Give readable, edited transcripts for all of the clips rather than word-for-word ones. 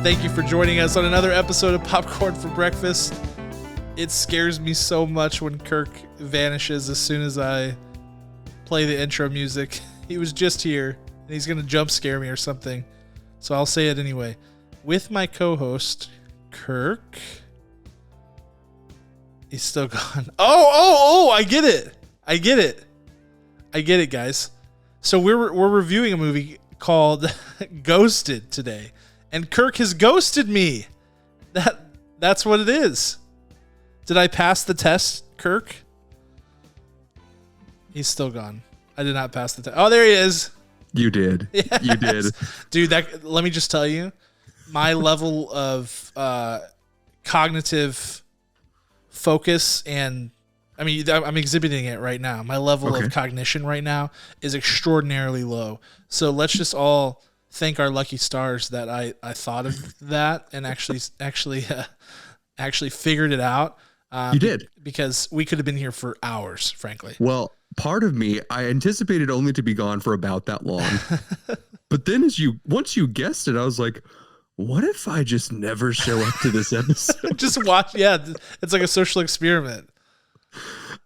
Thank you for joining us on another episode of Popcorn for Breakfast. It scares me so much when Kirk vanishes as soon as I play the intro music. He was just here, and he's going to jump scare me or something. So I'll say it anyway. With my co-host, Kirk. He's still gone. Oh, I get it, guys. So we're reviewing a movie called Ghosted today. And Kirk has ghosted me. That's what it is. Did I pass the test, Kirk? He's still gone. I did not pass the test. Oh, there he is. You did. Yes. You did. Dude, let me just tell you, my level of cognitive focus and I'm exhibiting it right now. My level of cognition right now is extraordinarily low. So let's just all thank our lucky stars that I thought of that and actually figured it out. You did. Because we could have been here for hours, frankly. Well, part of me, I anticipated only to be gone for about that long. But then once you guessed it, I was like, what if I just never show up to this episode? Just watch. Yeah, it's like a social experiment.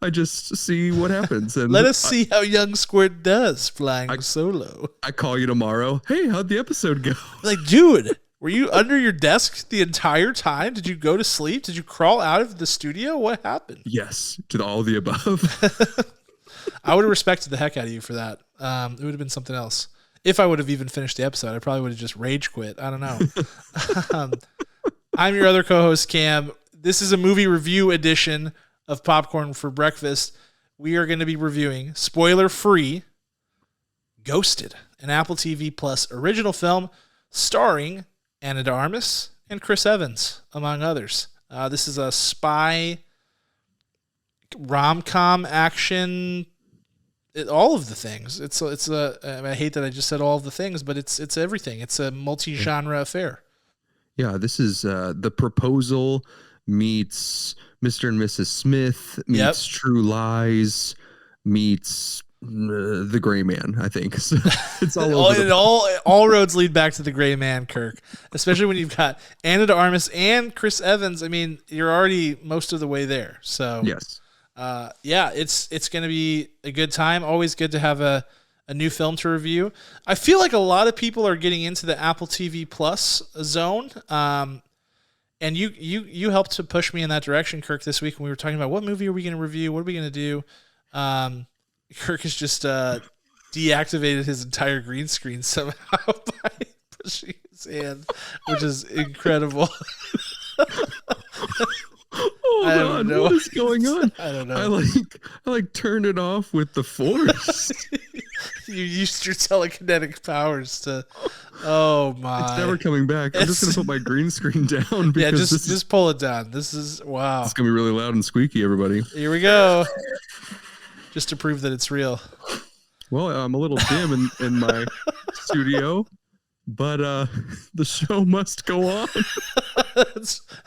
I just see what happens. And let us see how young Squirt does flying solo. I call you tomorrow. Hey, how'd the episode go? Like, dude, were you under your desk the entire time? Did you go to sleep? Did you crawl out of the studio? What happened? Yes, to all of the above. I would have respected the heck out of you for that. It would have been something else. If I would have even finished the episode, I probably would have just rage quit. I don't know. I'm your other co-host, Cam. This is a movie review edition of Popcorn for Breakfast. We are going to be reviewing, spoiler-free, Ghosted, an Apple TV Plus original film starring Ana de Armas and Chris Evans, among others. This is a spy rom-com action. All of the things. I hate that I just said all of the things, but it's everything. It's a multi-genre affair. Yeah, this is The Proposal meets Mr. and Mrs. Smith meets True Lies meets The Gray Man, I think. So it's all roads lead back to The Gray Man, Kirk. Especially when you've got Ana de Armas and Chris Evans. I mean, you're already most of the way there. So yes. It's going to be a good time. Always good to have a new film to review. I feel like a lot of people are getting into the Apple TV Plus zone. And you helped to push me in that direction, Kirk, this week when we were talking about what movie are we going to review? What are we going to do? Kirk has just deactivated his entire green screen somehow by pushing his hand, which is incredible. Oh God, what is going on? I don't know. I turned it off with the force. You used your telekinetic powers to. Oh my! It's never coming back. I'm just gonna put my green screen down. Because just pull it down. This is wow. It's gonna be really loud and squeaky, everybody. Here we go. Just to prove that it's real. Well, I'm a little dim in my studio. But the show must go on.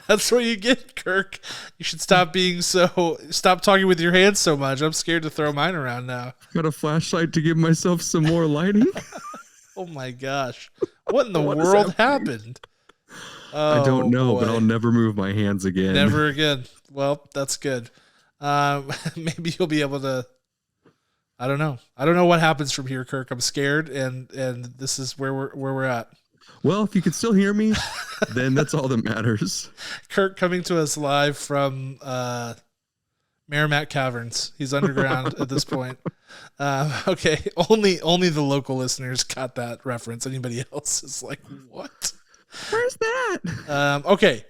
That's what you get, Kirk. You should stop talking with your hands so much. I'm scared to throw mine around now. Got a flashlight to give myself some more lighting. Oh my gosh. What in the world happened? I don't know, but I'll never move my hands again. Never again. Well, that's good. Maybe you'll be able to. I don't know. I don't know what happens from here, Kirk. I'm scared, and this is where we're at. Well, if you can still hear me, then that's all that matters. Kirk coming to us live from Merrimack Caverns. He's underground at this point. Okay, only the local listeners got that reference. Anybody else is like, what? Where's that? Okay.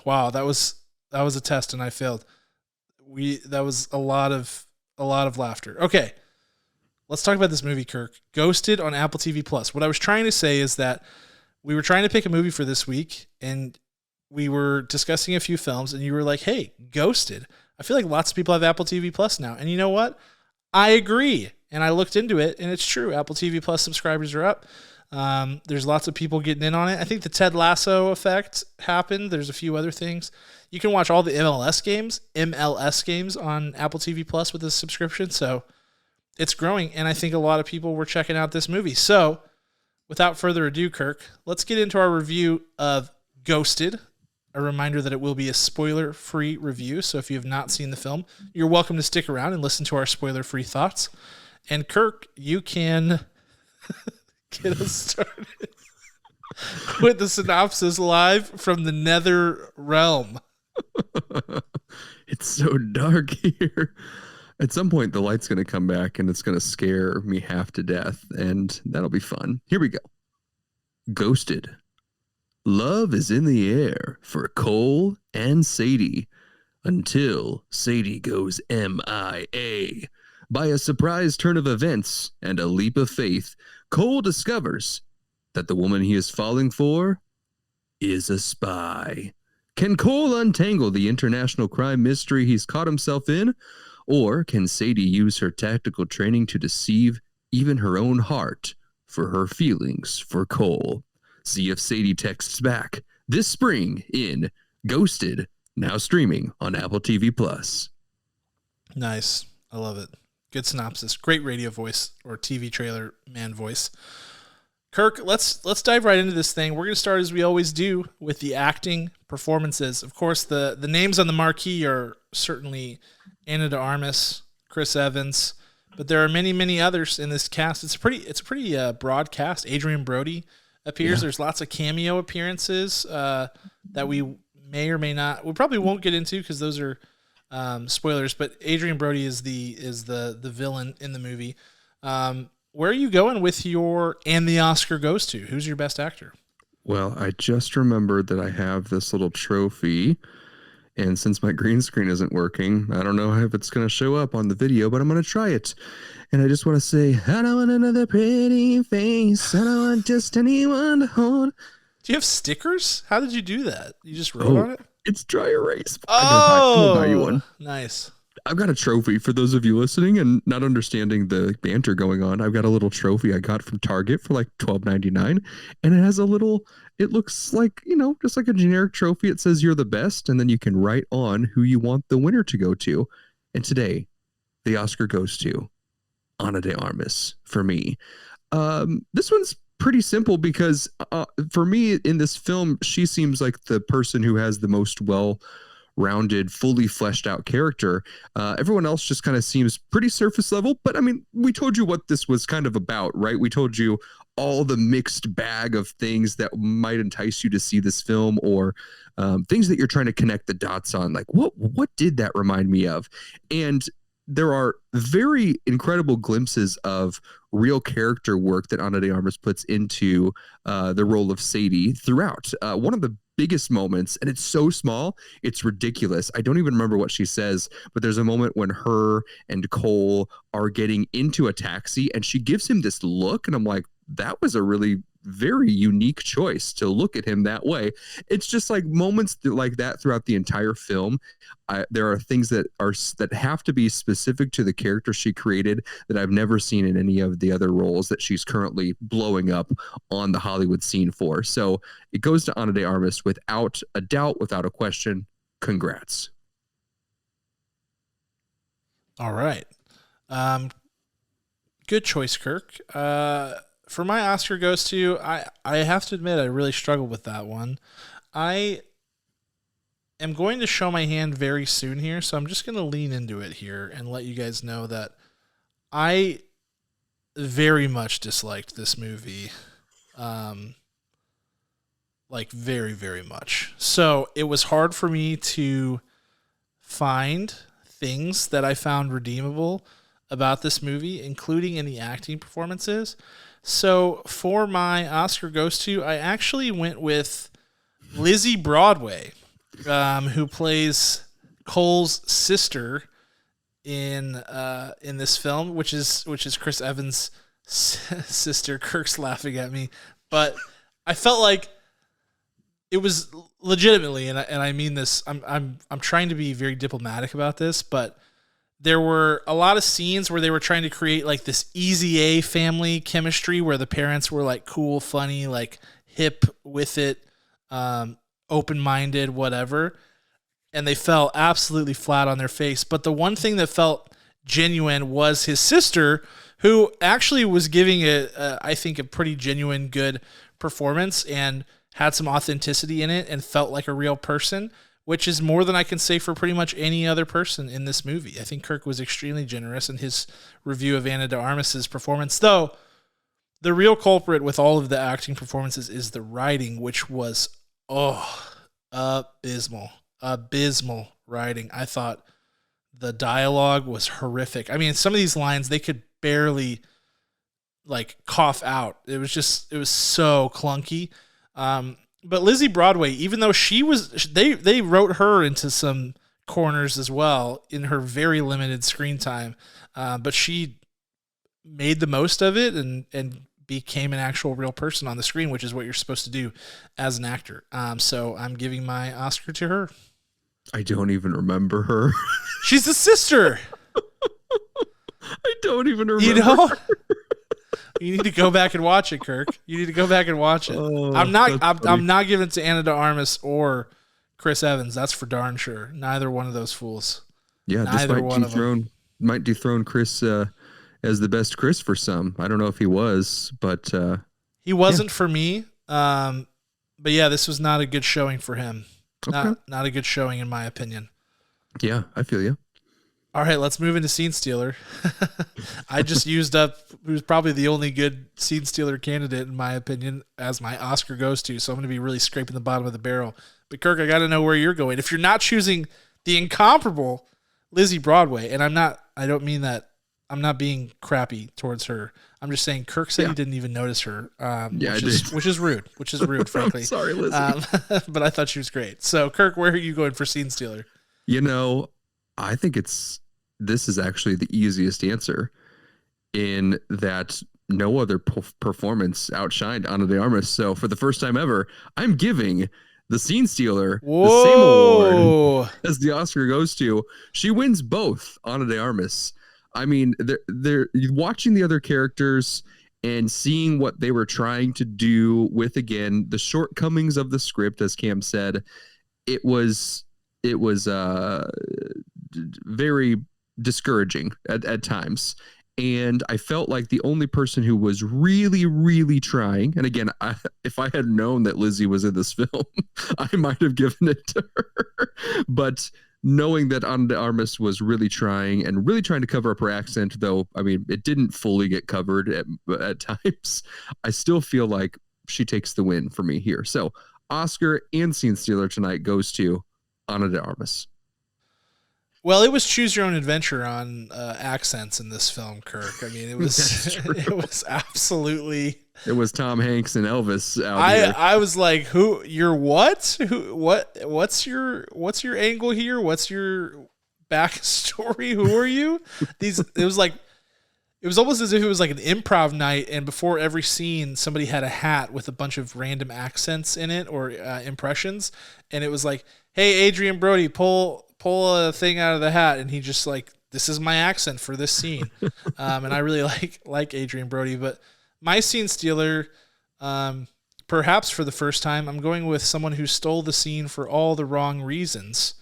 Wow, that was a test, and I failed. That was a lot of laughter. Okay, let's talk about this movie, Kirk. Ghosted on Apple TV Plus. What I was trying to say is that we were trying to pick a movie for this week, and we were discussing a few films, and you were like, hey, Ghosted. I feel like lots of people have Apple TV Plus now. And you know what? I agree. And I looked into it, and it's true. Apple TV Plus subscribers are up. There's lots of people getting in on it. I think the Ted Lasso effect happened. There's a few other things. You can watch all the MLS games on Apple TV Plus with a subscription. So it's growing, and I think a lot of people were checking out this movie. So without further ado, Kirk, let's get into our review of Ghosted. A reminder that it will be a spoiler-free review, so if you have not seen the film, you're welcome to stick around and listen to our spoiler-free thoughts. And Kirk, you can get us started with the synopsis live from the Nether Realm. It's so dark here. At some point, the light's going to come back and it's going to scare me half to death, and that'll be fun. Here we go. Ghosted. Love is in the air for Cole and Sadie until Sadie goes MIA. By a surprise turn of events and a leap of faith, Cole discovers that the woman he is falling for is a spy. Can Cole untangle the international crime mystery he's caught himself in? Or can Sadie use her tactical training to deceive even her own heart for her feelings for Cole? See if Sadie texts back this spring in Ghosted, now streaming on Apple TV+. Nice. I love it. Good synopsis. Great radio voice or TV trailer man voice. Kirk, let's dive right into this thing. We're going to start as we always do with the acting performances. Of course, the names on the marquee are certainly Ana de Armas, Chris Evans, but there are many, many others in this cast. It's a pretty broad cast. Adrian Brody appears. Yeah. There's lots of cameo appearances that we may or may not. We probably won't get into because those are spoilers. But Adrian Brody is the villain in the movie. Where are you going with your and the Oscar goes to? Who's your best actor? Well, I just remembered that I have this little trophy, and since my green screen isn't working, I don't know if it's going to show up on the video, but I'm going to try it. And I just want to say, I don't want another pretty face. I don't want just anyone to hold. Do you have stickers? How did you do that? You just wrote on it? It's dry erase. Oh, I'm gonna buy you one. Nice. I've got a trophy for those of you listening and not understanding the banter going on. I've got a little trophy I got from Target for like $12.99, and it has a little. It looks like, just like a generic trophy. It says you're the best, and then you can write on who you want the winner to go to. And today, the Oscar goes to Ana de Armas for me. This one's pretty simple because for me in this film, she seems like the person who has the most well-rounded, fully fleshed out character. Everyone else just kind of seems pretty surface level. But I mean, we told you what this was kind of about, right? We told you all the mixed bag of things that might entice you to see this film, or things that you're trying to connect the dots on. Like, what did that remind me of? And there are very incredible glimpses of real character work that Ana de Armas puts into the role of Sadie throughout. One of the biggest moments, and it's so small, it's ridiculous. I don't even remember what she says, but there's a moment when her and Cole are getting into a taxi, and she gives him this look, and I'm like, that was a really very unique choice to look at him that way. It's just like moments like that throughout the entire film. There are things that have to be specific to the character she created that I've never seen in any of the other roles that she's currently blowing up on the Hollywood scene for. So it goes to Ana de Armas without a doubt, without a question. Congrats. All right. Good choice, Kirk. For my Oscar goes to, I have to admit, I really struggled with that one. I am going to show my hand very soon here, so I'm just going to lean into it here and let you guys know that I very much disliked this movie. Like very, very much. So it was hard for me to find things that I found redeemable about this movie, including in the acting performances. So for my Oscar goes to, I actually went with Lizzie Broadway, who plays Cole's sister in this film, which is Chris Evans' sister. Kirk's laughing at me, but I felt like it was legitimately, and I mean this. I'm trying to be very diplomatic about this, but there were a lot of scenes where they were trying to create like this easy A family chemistry where the parents were like cool, funny, like hip with it, open-minded, whatever. And they fell absolutely flat on their face. But the one thing that felt genuine was his sister, who actually was giving I think, a pretty genuine, good performance and had some authenticity in it and felt like a real person, which is more than I can say for pretty much any other person in this movie. I think Kirk was extremely generous in his review of Ana de Armas's performance, though the real culprit with all of the acting performances is the writing, which was, abysmal writing. I thought the dialogue was horrific. I mean, some of these lines, they could barely like cough out. It was so clunky. But Lizzie Broadway, even though they wrote her into some corners as well in her very limited screen time, but she made the most of it and became an actual real person on the screen, which is what you're supposed to do as an actor. So I'm giving my Oscar to her. I don't even remember her. She's the sister. I don't even remember. You know? You need to go back and watch it, Kirk. You need to go back and watch it. I'm not giving it to Ana de Armas or Chris Evans. That's for darn sure. Neither one of those fools. Yeah, Neither this might dethrone Chris as the best Chris for some. I don't know if he was, but he wasn't for me. But yeah, this was not a good showing for him. Okay. Not a good showing in my opinion. Yeah, I feel you. All right, let's move into Scene Stealer. I just used up who's probably the only good Scene Stealer candidate, in my opinion, as my Oscar goes to. So I'm going to be really scraping the bottom of the barrel. But Kirk, I got to know where you're going. If you're not choosing the incomparable Lizzie Broadway, and I don't mean that, I'm not being crappy towards her. I'm just saying Kirk said he didn't even notice her, which is rude, frankly. I'm sorry, Lizzie. But I thought she was great. So Kirk, where are you going for Scene Stealer? I think this is actually the easiest answer, in that no other performance outshined Ana de Armas. So for the first time ever, I'm giving the Scene Stealer the same award as the Oscar goes to. She wins both, Ana de Armas. I mean, they're watching the other characters and seeing what they were trying to do with, again, the shortcomings of the script, as Cam said. It was very discouraging at times. And I felt like the only person who was really, really trying, and again, if I had known that Lizzie was in this film, I might have given it to her. But knowing that Ana de Armas was really trying to cover up her accent, though, I mean, it didn't fully get covered at times, I still feel like she takes the win for me here. So Oscar and Scene Stealer tonight goes to Ana de Armas. Well, it was choose your own adventure on accents in this film, Kirk. I mean, it was absolutely. It was Tom Hanks and Elvis out here. I was like, who? You're what? What's your angle here? What's your backstory? Who are you? It was almost as if it was like an improv night, and before every scene, somebody had a hat with a bunch of random accents in it or impressions, and it was like, hey, Adrian Brody, pull a thing out of the hat, and he just like, this is my accent for this scene. And I really like Adrian Brody, but my Scene Stealer, perhaps for the first time, I'm going with someone who stole the scene for all the wrong reasons,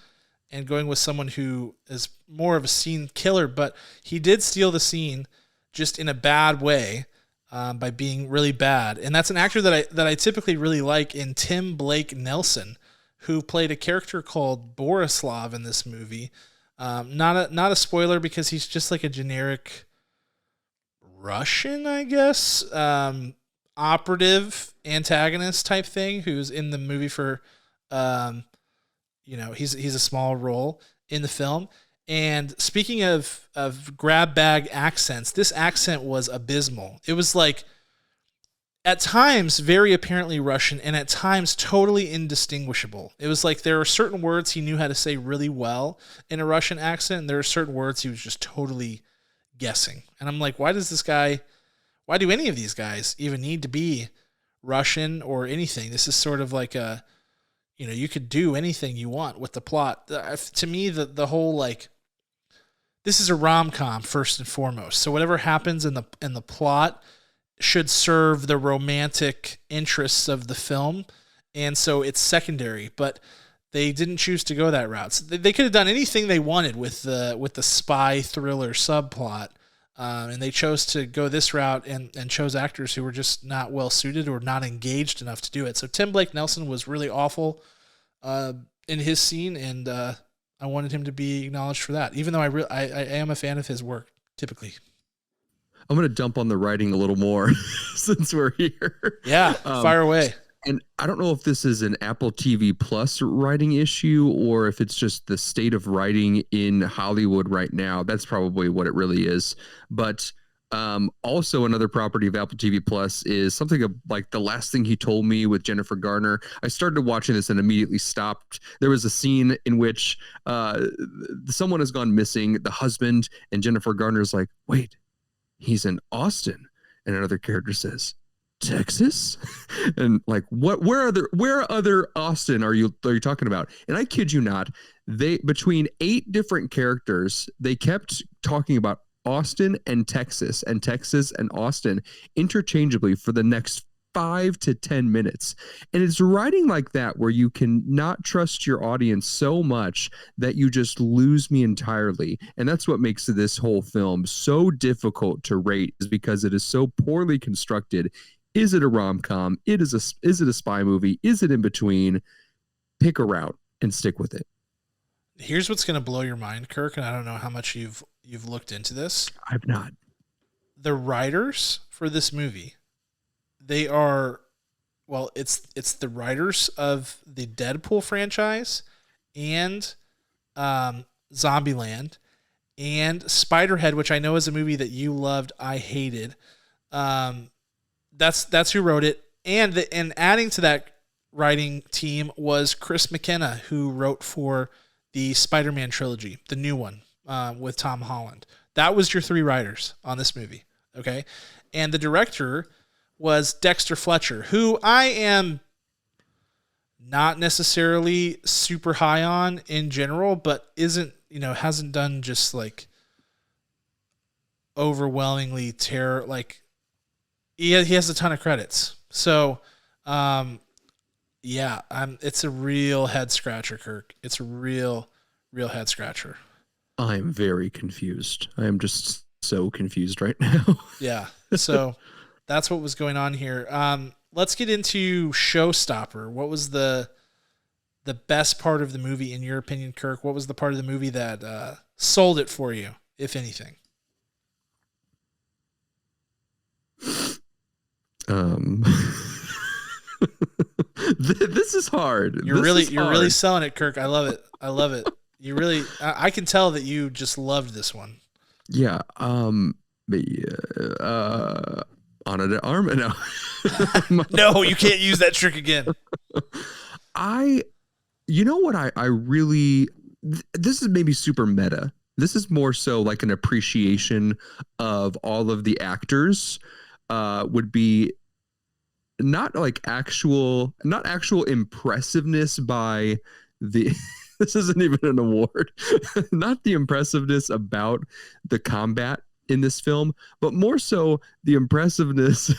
and going with someone who is more of a scene killer, but he did steal the scene just in a bad way, by being really bad. And that's an actor that I typically really like in Tim Blake Nelson, who played a character called Borislav in this movie. Not a spoiler, because he's just like a generic Russian, I guess, operative antagonist type thing, who's in the movie for, he's a small role in the film. And speaking of grab bag accents, this accent was abysmal. It was like, at times very apparently Russian, and at times totally indistinguishable. It was like there are certain words he knew how to say really well in a Russian accent, and there are certain words he was just totally guessing. And I'm like, why do any of these guys even need to be Russian or anything? This is sort of like you could do anything you want with the plot. To me, the whole, like, this is a rom-com first and foremost. So whatever happens in the plot should serve the romantic interests of the film, and so it's secondary. But they didn't choose to go that route. So they could have done anything they wanted with the spy thriller subplot, And they chose to go this route and chose actors who were just not well suited or not engaged enough to do it. So Tim Blake Nelson was really awful in his scene, and I wanted him to be acknowledged for that, even though I am a fan of his work typically. I'm going to dump on the writing a little more since we're here. Yeah, fire away. And I don't know if this is an Apple TV Plus writing issue or if it's just the state of writing in Hollywood right now. That's probably what it really is. But also another property of Apple TV Plus is something like The Last Thing He Told Me with Jennifer Garner. I started watching this and immediately stopped. There was a scene in which someone has gone missing, the husband, and Jennifer Garner's like, wait, he's in Austin. And another character says, Texas? And like, where other Austin are you talking about? And I kid you not, between 8 different characters, they kept talking about Austin and Texas and Austin interchangeably for the next 5 to 10 minutes. And it's writing like that where you can not trust your audience so much that you just lose me entirely. And that's what makes this whole film so difficult to rate, is because it is so poorly constructed. Is it a rom-com? Is it a spy movie? Is it in between? Pick a route and stick with it. Here's what's going to blow your mind, Kirk, and I don't know how much you've looked into this. I've not. The writers for this movie, they are, well, it's the writers of the Deadpool franchise and Zombieland and Spiderhead, which I know is a movie that you loved, I hated. That's who wrote it. And adding to that writing team was Chris McKenna, who wrote for the Spider-Man trilogy, the new one with Tom Holland. That was your 3 writers on this movie, okay? And the director was Dexter Fletcher, who I am not necessarily super high on in general, but hasn't done just like overwhelmingly terror. Like he has a ton of credits. So, it's a real head scratcher, Kirk. It's a real head scratcher. I'm very confused. I am just so confused right now. Yeah. So that's what was going on here. Let's get into Showstopper. What was the best part of the movie in your opinion, Kirk? What was the part of the movie that sold it for you, if anything? This is hard. You're really selling it, Kirk. I love it. You really, I can tell that you just loved this one. Yeah. Ana de Armas. No. No, you can't use that trick again. You know what I really, this is maybe super meta. This is more so like an appreciation of all of the actors, would be not actual impressiveness by the, this isn't even an award, not the impressiveness about the combat in this film, but more so the impressiveness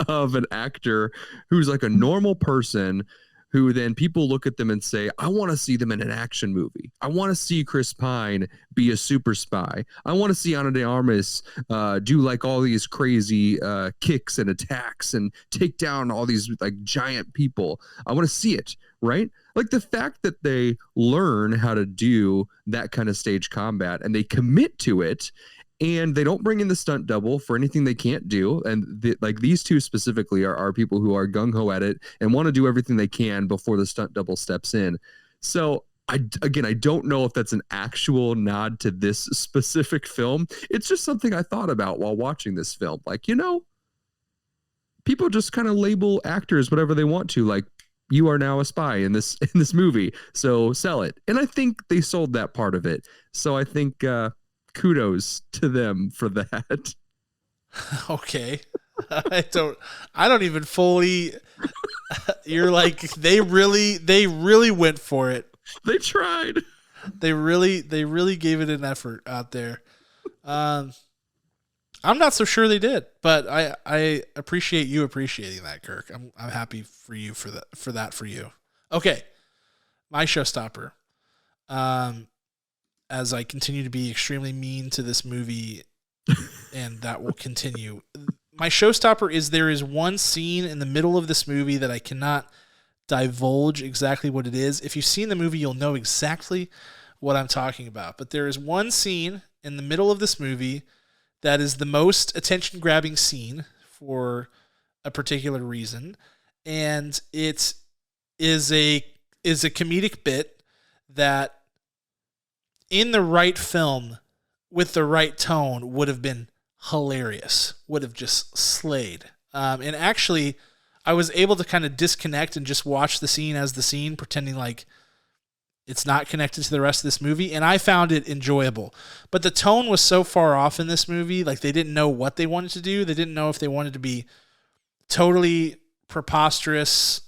of an actor who's like a normal person who then people look at them and say, I want to see them in an action movie. I want to see Chris Pine be a super spy. I want to see Ana de Armas do like all these crazy kicks and attacks and take down all these like giant people. I want to see it, right? Like the fact that they learn how to do that kind of stage combat and they commit to it, and they don't bring in the stunt double for anything they can't do. And these two specifically are people who are gung-ho at it and want to do everything they can before the stunt double steps in. So I don't know if that's an actual nod to this specific film. It's just something I thought about while watching this film. Like, people just kind of label actors whatever they want to. Like, you are now a spy in this movie, so sell it. And I think they sold that part of it. So I think kudos to them for that. Okay. I don't even fully, you're like, they really went for it. They tried. They really gave it an effort out there. I'm not so sure they did, but I appreciate you appreciating that, Kirk. I'm happy for you for that for you. Okay. My showstopper. As I continue to be extremely mean to this movie and that will continue. My showstopper is there is one scene in the middle of this movie that I cannot divulge exactly what it is. If you've seen the movie, you'll know exactly what I'm talking about. But there is one scene in the middle of this movie that is the most attention-grabbing scene for a particular reason, and it is a comedic bit that, in the right film with the right tone, would have been hilarious, would have just slayed. And actually, I was able to kind of disconnect and just watch the scene as the scene, pretending like it's not connected to the rest of this movie, and I found it enjoyable. But the tone was so far off in this movie, like they didn't know what they wanted to do. They didn't know if they wanted to be totally preposterous,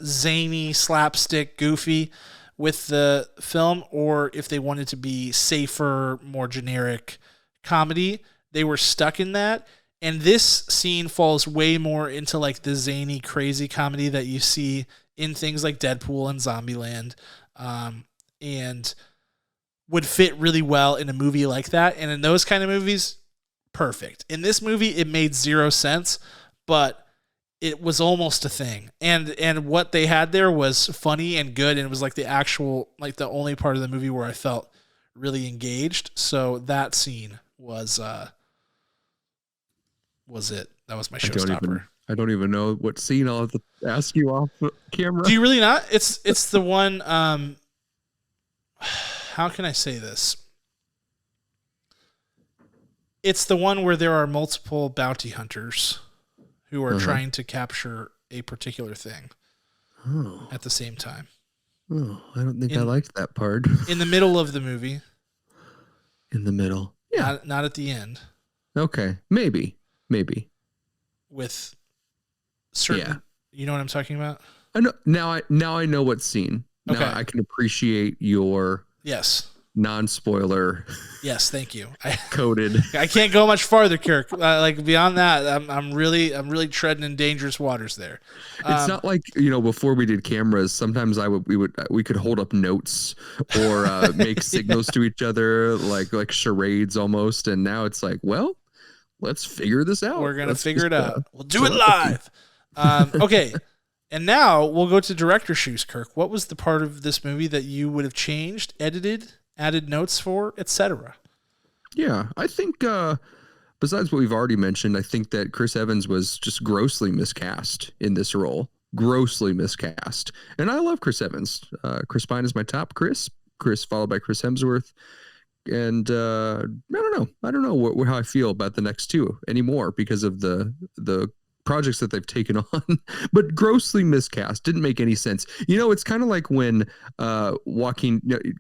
zany, slapstick, goofy with the film, or if they wanted to be safer, more generic comedy. They were stuck in that. And this scene falls way more into like the zany, crazy comedy that you see in things like Deadpool and Zombieland, and would fit really well in a movie like that. And in those kind of movies, perfect. In this movie, it made zero sense, but it was almost a thing. And what they had there was funny and good, and it was like the actual, like the only part of the movie where I felt really engaged. So that scene was it. That was my showstopper. I don't even know what scene. I'll have to ask you off camera. Do you really not? It's the one. How can I say this? It's the one where there are multiple bounty hunters who are trying to capture a particular thing at the same time. Oh, I don't think I liked that part. In the middle of the movie. In the middle. Yeah. Not at the end. Okay. Maybe. With certain, you know what I'm talking about? I know now I know what scene. Okay. Now I can appreciate your non-spoiler. Yes, thank you. Coded. I can't go much farther, Kirk. Like beyond that, I'm really treading in dangerous waters there. It's not like, before we did cameras, sometimes we could hold up notes or make signals to each other like charades almost, and now it's like, well, let's figure this out. We're going to figure it out. We'll do it live. Okay. And now we'll go to director's shoes, Kirk. What was the part of this movie that you would have changed, edited, added notes for, etc.? Yeah, I think besides what we've already mentioned, I think that Chris Evans was just grossly miscast in this role. Grossly miscast. And I love Chris Evans. Chris Pine is my top Chris followed by Chris Hemsworth. And I don't know how I feel about the next two anymore because of the projects that they've taken on, but grossly miscast. Didn't make any sense. It's kind of like when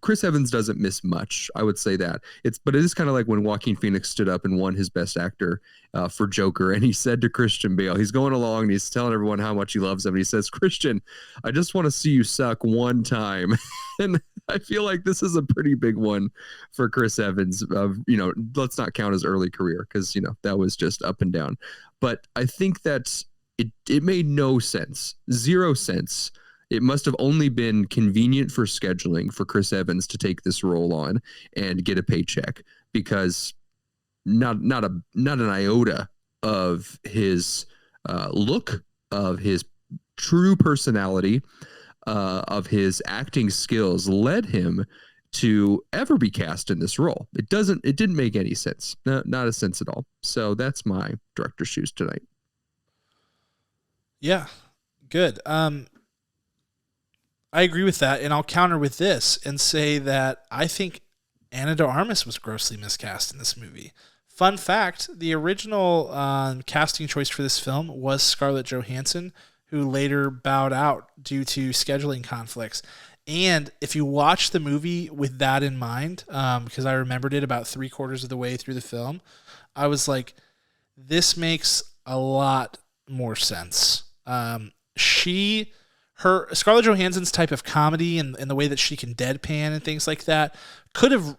Chris Evans doesn't miss much. I would say that but it is kind of like when Joaquin Phoenix stood up and won his Best Actor for Joker, and he said to Christian Bale, he's going along and he's telling everyone how much he loves him. And he says, "Christian, I just want to see you suck one time." And I feel like this is a pretty big one for Chris Evans. Let's not count his early career because that was just up and down. But I think that it made no sense, zero sense. It must have only been convenient for scheduling for Chris Evans to take this role on and get a paycheck, because not an iota of his look, of his true personality, of his acting skills led him to ever be cast in this role. It didn't make any sense. Not a sense at all. So that's my director's shoes tonight. Yeah, good. I agree with that, and I'll counter with this and say that I think Ana de Armas was grossly miscast in this movie. Fun fact, the original casting choice for this film was Scarlett Johansson, who later bowed out due to scheduling conflicts. And if you watch the movie with that in mind, because I remembered it about 3/4 of the way through the film, I was like, this makes a lot more sense. Scarlett Johansson's type of comedy and the way that she can deadpan and things like that could have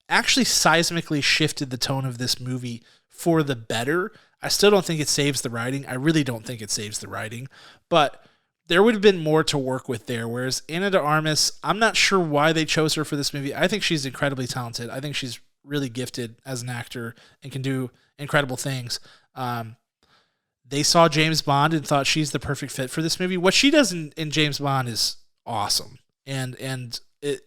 actually seismically shifted the tone of this movie for the better. I still don't think it saves the writing. I really don't think it saves the writing, but there would have been more to work with there. Whereas Ana de Armas, I'm not sure why they chose her for this movie. I think she's incredibly talented. I think she's really gifted as an actor and can do incredible things. They saw James Bond and thought she's the perfect fit for this movie. What she does in James Bond is awesome. And it,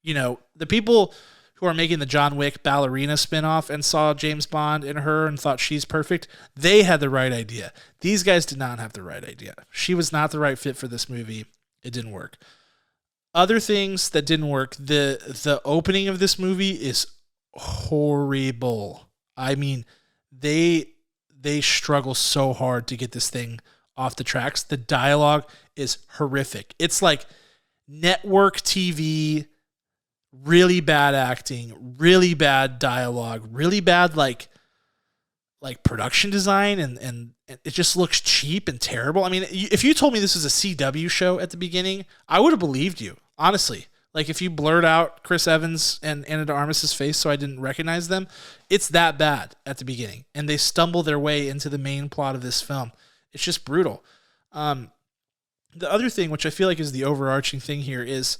the people who are making the John Wick ballerina spinoff and saw James Bond in her and thought she's perfect, they had the right idea. These guys did not have the right idea. She was not the right fit for this movie. It didn't work. Other things that didn't work, the opening of this movie is horrible. I mean, they struggle so hard to get this thing off the tracks. The dialogue is horrific. It's like network TV, really bad acting, really bad dialogue, really bad like production design, and it just looks cheap and terrible. I mean, if you told me this was a CW show at the beginning, I would have believed you, honestly. Like if you blurred out Chris Evans and Ana de Armas's face so I didn't recognize them, it's that bad at the beginning. And they stumble their way into the main plot of this film. It's just brutal. The other thing, which I feel like is the overarching thing here, is,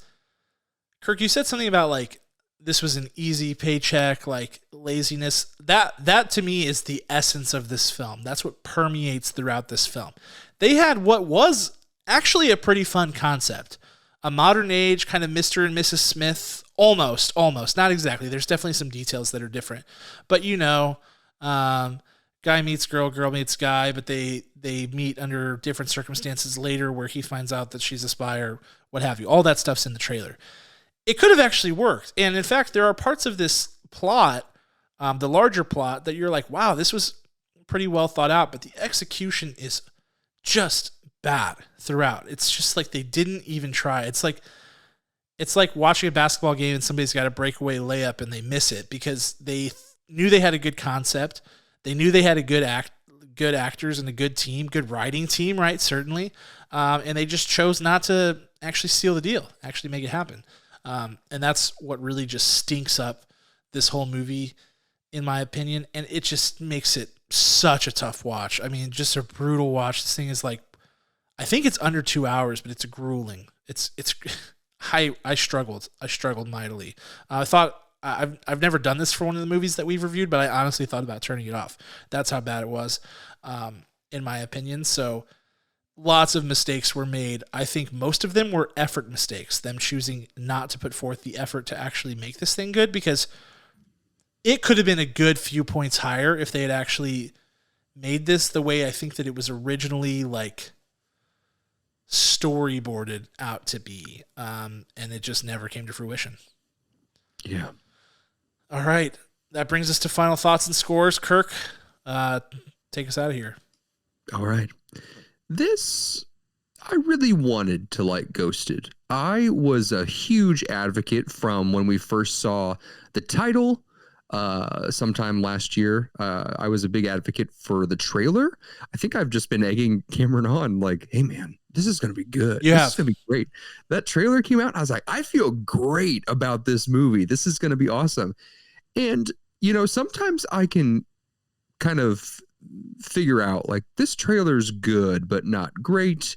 Kirk, you said something about like this was an easy paycheck, like laziness. That to me is the essence of this film. That's what permeates throughout this film. They had what was actually a pretty fun concept. A modern age kind of Mr. and Mrs. Smith, almost, not exactly. There's definitely some details that are different. But guy meets girl, girl meets guy, but they meet under different circumstances later where he finds out that she's a spy or what have you. All that stuff's in the trailer. It could have actually worked. And in fact, there are parts of this plot, the larger plot, that you're like, wow, this was pretty well thought out, but the execution is just bad throughout. It's just like they didn't even try. It's like watching a basketball game and somebody's got a breakaway layup and they miss it because they knew they had a good concept. They knew they had a good actors and a good team, good writing team, right? Certainly. And they just chose not to actually seal the deal, actually make it happen. And that's what really just stinks up this whole movie, in my opinion. And it just makes it such a tough watch. I mean, just a brutal watch. This thing is like, I think it's under 2 hours, but it's grueling. It's I struggled mightily. I thought I've never done this for one of the movies that we've reviewed, but I honestly thought about turning it off. That's how bad it was, in my opinion. So lots of mistakes were made. I think most of them were effort mistakes, them choosing not to put forth the effort to actually make this thing good, because it could have been a good few points higher if they had actually made this the way I think that it was originally like storyboarded out to be. And it just never came to fruition. Yeah. All right. That brings us to final thoughts and scores. Kirk, take us out of here. All right. This, I really wanted to like Ghosted. I was a huge advocate from when we first saw the title sometime last year. I was a big advocate for the trailer. I think I've just been egging Cameron on like, hey man, this is going to be good. This is going to be great. That trailer came out. I was like, I feel great about this movie. This is going to be awesome. And, sometimes I can kind of figure out like this trailer's good, but not great,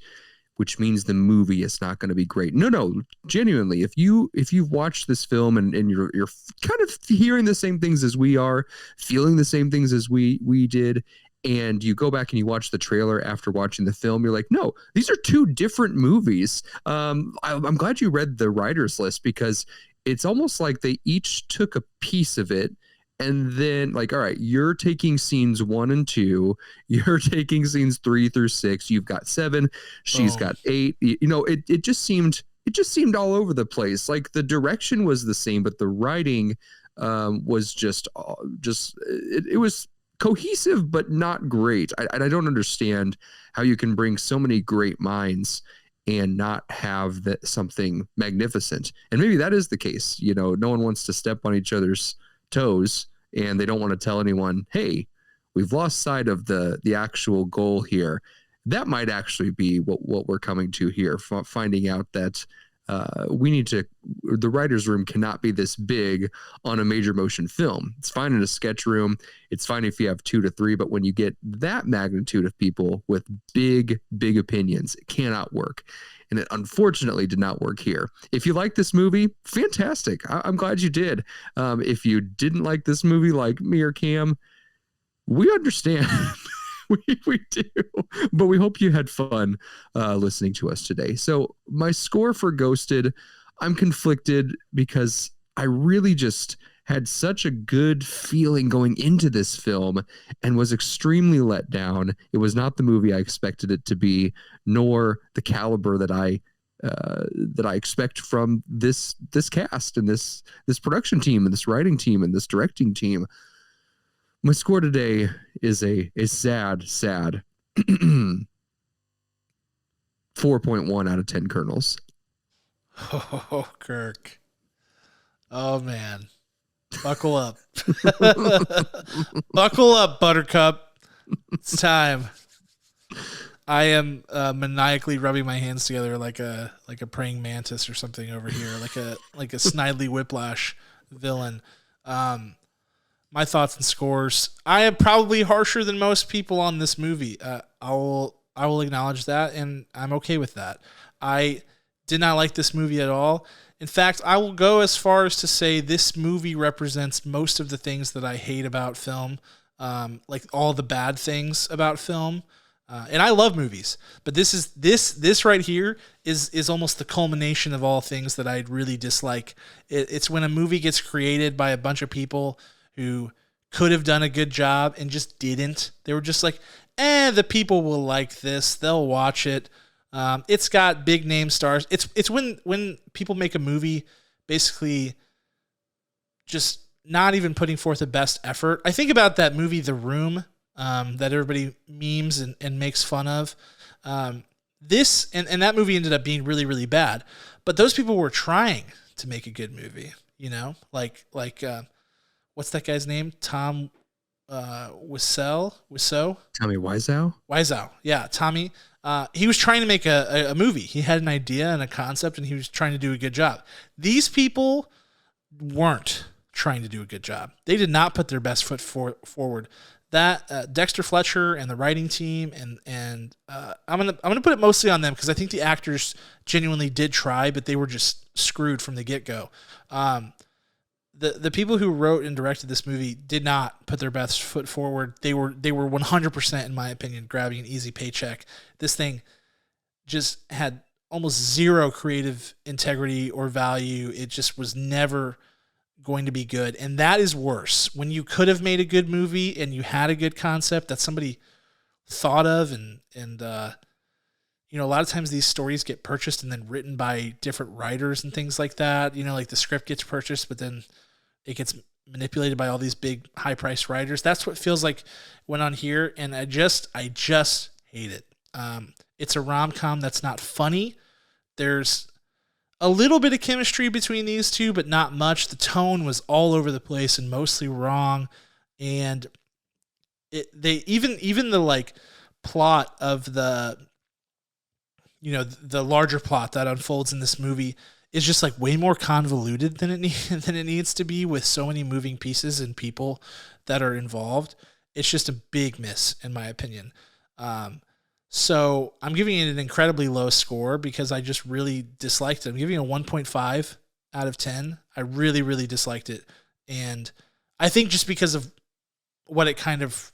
which means the movie is not going to be great. No, genuinely, if you've watched this film and you're kind of hearing the same things as we are, feeling the same things as we did, and you go back and you watch the trailer after watching the film, you're like, no, these are two different movies. I'm glad you read the writer's list, because it's almost like they each took a piece of it. And then like, all right, you're taking scenes 1 and 2, you're taking scenes 3 through 6, you've got 7, she's got 8. It just seemed all over the place. Like the direction was the same, but the writing was just it was cohesive, but not great. I don't understand how you can bring so many great minds and not have that something magnificent. And maybe that is the case. No one wants to step on each other's toes, and they don't want to tell anyone, hey, we've lost sight of the actual goal here. That might actually be what we're coming to here, finding out that the writer's room cannot be this big on a major motion film. It's fine in a sketch room. It's fine if you have 2 to 3, but when you get that magnitude of people with big opinions, it cannot work. And it unfortunately did not work here. If you like this movie, fantastic. I'm glad you did. If you didn't like this movie like me or Cam, We understand. we do, but we hope you had fun listening to us today. So my score for Ghosted, I'm conflicted because I really just had such a good feeling going into this film and was extremely let down. It was not the movie I expected it to be, nor the caliber that I expect from this cast and this production team and this writing team and this directing team. My score today is a sad 4.1 out of 10 kernels. Oh, Kirk. Oh, man. Buckle up. Buckle up, Buttercup. It's time. I am maniacally rubbing my hands together like a praying mantis or something over here, like a Snidely Whiplash villain. My thoughts and scores. I am probably harsher than most people on this movie. I will acknowledge that, and I'm okay with that. I did not like this movie at all. In fact, I will go as far as to say this movie represents most of the things that I hate about film, like all the bad things about film. And I love movies, but this right here is almost the culmination of all things that I really dislike. It's when a movie gets created by a bunch of people who could have done a good job and just didn't. They were just like, the people will like this. They'll watch it. It's got big name stars. It's when people make a movie basically just not even putting forth the best effort. I think about that movie, The Room, that everybody memes and makes fun of. This and that movie ended up being really, really bad. But those people were trying to make a good movie, like what's that guy's name? Tom Wiseau? Tommy Wiseau? Wiseau. Yeah, Tommy. He was trying to make a movie. He had an idea and a concept, and he was trying to do a good job. These people weren't trying to do a good job. They did not put their best foot forward. That Dexter Fletcher and the writing team and I'm gonna put it mostly on them because I think the actors genuinely did try, but they were just screwed from the get-go. The people who wrote and directed this movie did not put their best foot forward. They were 100%, in my opinion, grabbing an easy paycheck. This thing just had almost zero creative integrity or value. It just was never going to be good. And that is worse. When you could have made a good movie and you had a good concept that somebody thought of and a lot of times these stories get purchased and then written by different writers and things like that. Like the script gets purchased, but then it gets manipulated by all these big high-priced writers. That's what feels like went on here, and I just hate it. It's a rom-com that's not funny. There's a little bit of chemistry between these two, but not much. The tone was all over the place and mostly wrong, and they even the plot of the larger plot that unfolds in this movie is just way more convoluted than it needs to be, with so many moving pieces and people that are involved. It's just a big miss, in my opinion. So I'm giving it an incredibly low score because I just really disliked it. I'm giving it a 1.5 out of 10. I really, really disliked it. And I think just because of what it kind of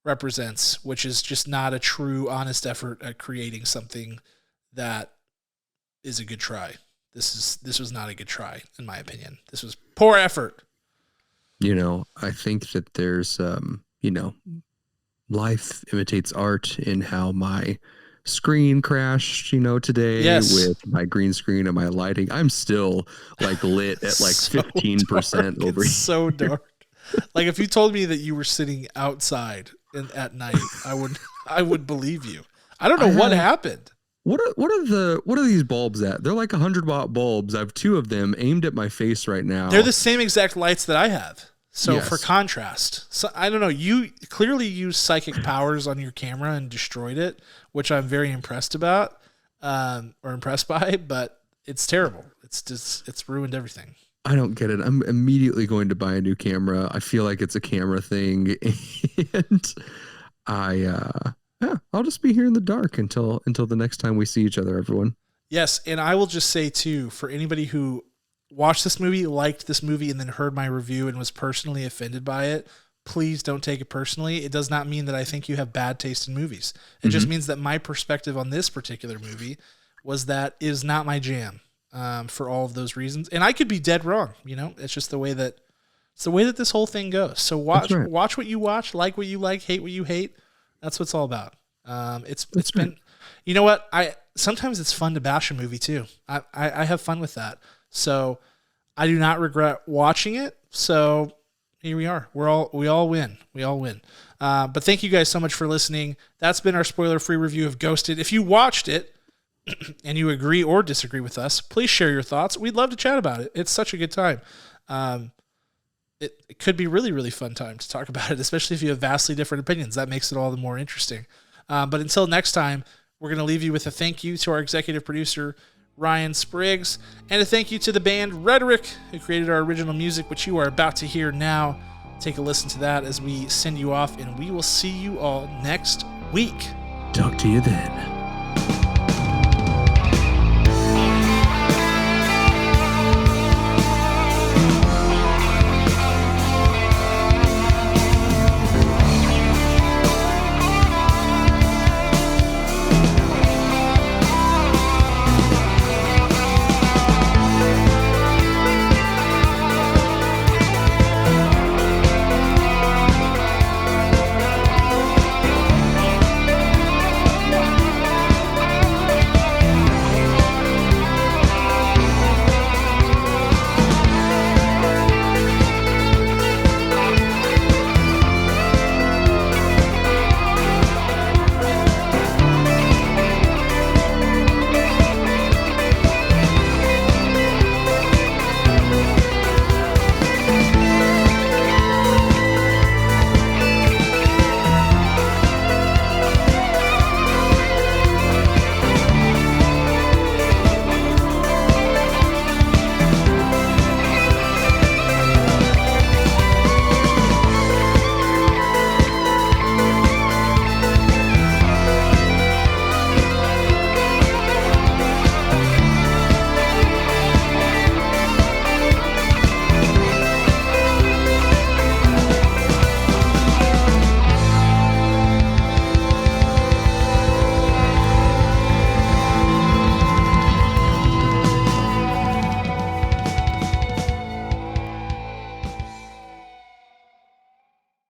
represents, which is just not a true, honest effort at creating something that is a good try. This was not a good try, in my opinion. This was poor effort. I think that there's, life imitates art in how my screen crashed, today with my green screen and my lighting. I'm still lit at 15% over here. It's so dark. If you told me that you were sitting outside at night, I would believe you. I don't know what happened. What are these bulbs at? They're 100-watt bulbs. I have two of them aimed at my face right now. They're the same exact lights that I have. So yes. For contrast, so I don't know. You clearly used psychic powers on your camera and destroyed it, which I'm very impressed about, or impressed by. But it's terrible. It's ruined everything. I don't get it. I'm immediately going to buy a new camera. I feel like it's a camera thing, and I'll just be here in the dark until the next time we see each other, everyone. Yes, and I will just say too, for anybody who watched this movie, liked this movie, and then heard my review and was personally offended by it, please don't take it personally. It does not mean that I think you have bad taste in movies. It just means that my perspective on this particular movie was that is not my jam, for all of those reasons. And I could be dead wrong. It's just the way that this whole thing goes. So watch what you watch, like what you like, hate what you hate. That's what it's all about. It's been, you know what? Sometimes it's fun to bash a movie too. I have fun with that. So I do not regret watching it. So here we are. We all win. We all win. But thank you guys so much for listening. That's been our spoiler-free review of Ghosted. If you watched it and you agree or disagree with us, please share your thoughts. We'd love to chat about it. It's such a good time. It could be really, really fun time to talk about it, especially if you have vastly different opinions. That makes it all the more interesting. But until next time, we're going to leave you with a thank you to our executive producer, Ryan Spriggs, and a thank you to the band Rhetoric, who created our original music, which you are about to hear now. Take a listen to that as we send you off, and we will see you all next week. Talk to you then.